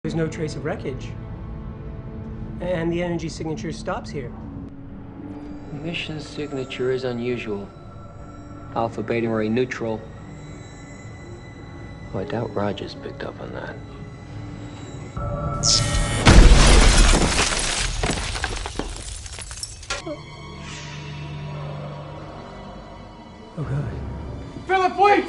There's no trace of wreckage. And the energy signature stops here. Mission signature is unusual. Alpha, beta, ray, neutral. Oh, I doubt Rogers picked up on that. Oh, God. Philip, wait!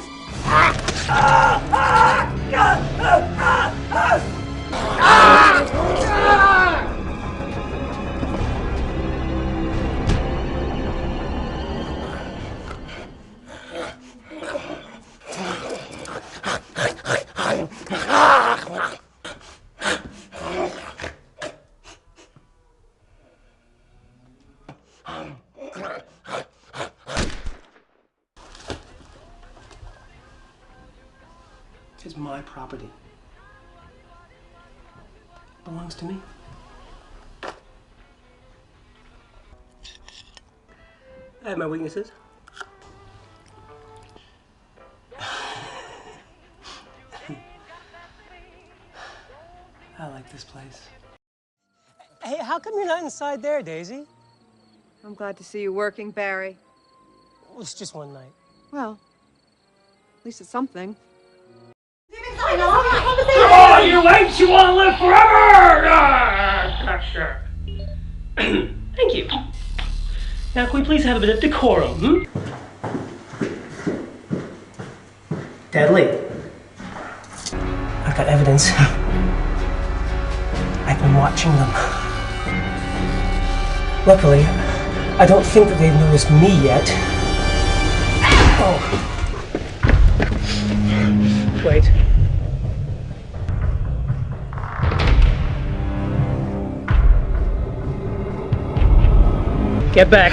It's my property. It belongs to me. I have my weaknesses. I like this place. Hey, how come you're not inside there, Daisy? I'm glad to see you working, Barry. Well, it's just one night. Well, at least it's something. Come on, you apes! You want to live forever! Thank you. Now, can we please have a bit of decorum, Deadly. I've got evidence. I've been watching them. Luckily, I don't think that they've noticed me yet. Oh. Wait. Get back.